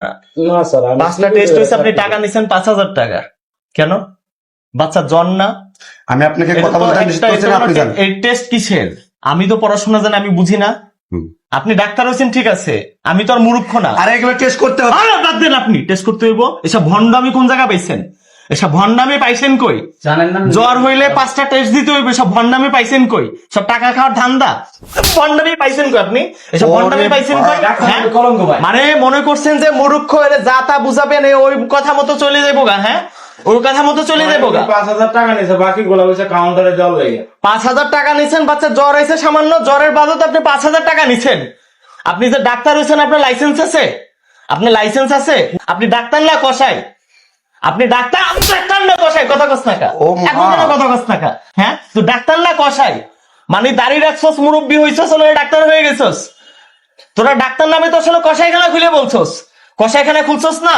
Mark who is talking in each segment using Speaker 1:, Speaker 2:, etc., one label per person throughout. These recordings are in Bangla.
Speaker 1: না স্যার, আমি
Speaker 2: 5টা টেস্ট হয়েছে, আপনি টাকা নিছেন 5,000 টাকা কেন? বাচ্চা জন না?
Speaker 3: আমি আপনাকে কথা বলতে নিষেধ করছি না, আপনি জানেন।
Speaker 2: এই টেস্ট কিসের? আমি তো পড়াশোনা জানি, আমি বুঝি না? আপনি ডাক্তার হয়েছেন ঠিক আছে, আমি তো আর মূর্খ না।
Speaker 3: আরে এগুলো টেস্ট করতে হবে।
Speaker 2: আরে বাদ দেন, আপনি টেস্ট করতে হইব? এসব ভন্ডামি কোন জায়গা পাইছেন? এসব ভন্ডামি পাইছেন কই?
Speaker 1: জানেন না
Speaker 2: জ্বর হইলে 5টা টেস্ট দিতে হইবে, সব ভন্ডামি পাইছেন কই? সব টাকা খাওয়ার ধান্দা, ভন্ডামি পাইছেন কই আপনি? এসব ভন্ডামি পাইছেন কই? হ্যাঁ?
Speaker 1: কলঙ্ক ভাই।
Speaker 2: মানে মনে করছেন যে মূর্খ এর যা তা বুঝাবেন, ওই কথা মতো চলে যাবো গা? হ্যাঁ, ওই কথা মতো চলে যাবো গা?
Speaker 1: 5,000 টাকা নিছে, বাকি গুলো হচ্ছে কাউন্টারে জল লেগে।
Speaker 2: 5,000 টাকা নিছেন, বাচ্চা জ্বর হয়েছে সামান্য, জ্বরের বাদত আপনি 5,000 টাকা নিছেন। আপনি যে ডাক্তার হয়েছেন, আপনার লাইসেন্স আছে? আপনার লাইসেন্স আছে? আপনি ডাক্তার না কসাই? আপনি ডাক্তার, আমি ডাক্তার না কসাই? কথা কস টাকা
Speaker 3: ও মা।
Speaker 2: এখন কেন কথা কস টাকা? হ্যাঁ, তুই ডাক্তার না কসাই? মানে দাড়ি রাখছস, মুরব্বী হইছস, ডাক্তার হয়ে গেছস। তোরা ডাক্তার নামে তো আসলে কসাইখানা খুলে বলছস, কসাইখানা খুলছস না।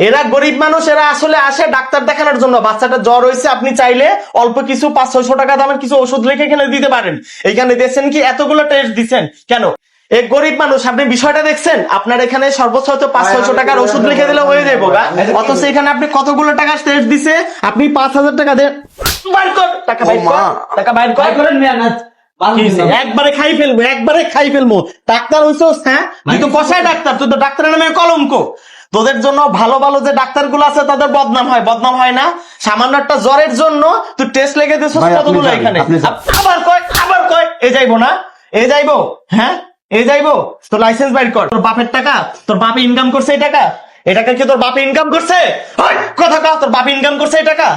Speaker 2: এরা গরিব মানুষ, এরা আসলে আসে ডাক্তার দেখানোর জন্য। বাচ্চাটা জ্বর হয়েছে, আপনি চাইলে অল্প কিছু 500-600 টাকা দামের কিছু ওষুধ লিখে এখানে দিতে পারেন। এইখানে দিয়েছেন কি এতগুলো টেস্ট দিচ্ছেন কেন? এক গরিব মানুষ, আপনি বিষয়টা দেখছেন? আপনার এখানে সর্বোচ্চ হয়তো 500-600 টাকার ওষুধ লিখে দিলে হয়ে যাবো গা, অথচ এখানে আপনি কতগুলো টাকা টেস্ট দিছে, আপনি 5,000 টাকা দেন। বাইর কর টাকা, বাইর কর টাকা, বাইর কর।
Speaker 1: করেন মিয়া না।
Speaker 2: কি হইছে? একবারে খাই ফেলবো, একবারে খাই ফেলবো। ডাক্তার হইছস? হ্যাঁ, তুই তো কষায় ডাক্তার, তুই তো ডাক্তারের নামে কলঙ্ক। তোদের জন্য ভালো ভালো যে ডাক্তার গুলো আছে তাদের বদনাম হয়, বদনাম হয় না? সামান্য একটা জ্বরের জন্য তুই টেস্ট লেগে দিছিস
Speaker 3: ভাই, আপনি
Speaker 2: কতগুলো
Speaker 3: যান,
Speaker 2: এখানে।
Speaker 3: আপনি যান।
Speaker 2: আবার কয় এ যাইবো না, এ যাইবো? হ্যাঁ, এ যাইবো? তোর লাইসেন্স বাইর কর। তোর বাপের টাকা, তোর বাপে ইনকাম করছে এই টাকা? এই টাকা কি তোর বাপে ইনকাম করছে? হয়, কথা কও, তোর বাপে ইনকাম করছে এই টাকা?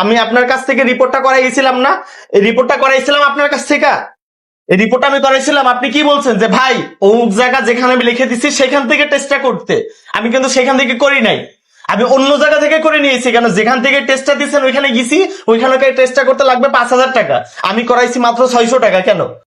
Speaker 2: আমি আপনার কাছ থেকে রিপোর্টটা করাইছিলাম না? এই রিপোর্টটা করাইছিলাম আপনার কাছ থেকে। এই রিপোর্টটা আমি করাইছিলাম। আপনি কি বলছেন যে ভাই অমুক জায়গা যেখানে আমি লিখে দিচ্ছি সেখান থেকে টেস্টটা করতে? আমি কিন্তু সেখান থেকে করি নাই, আমি অন্য জায়গা থেকে করে নিয়েছি। কেন? যেখান থেকে টেস্টটা দিচ্ছেন ওইখানে গেছি, ওইখানে টেস্টটা করতে লাগবে 5,000 টাকা, আমি করাইছি মাত্র 600 টাকা। কেন?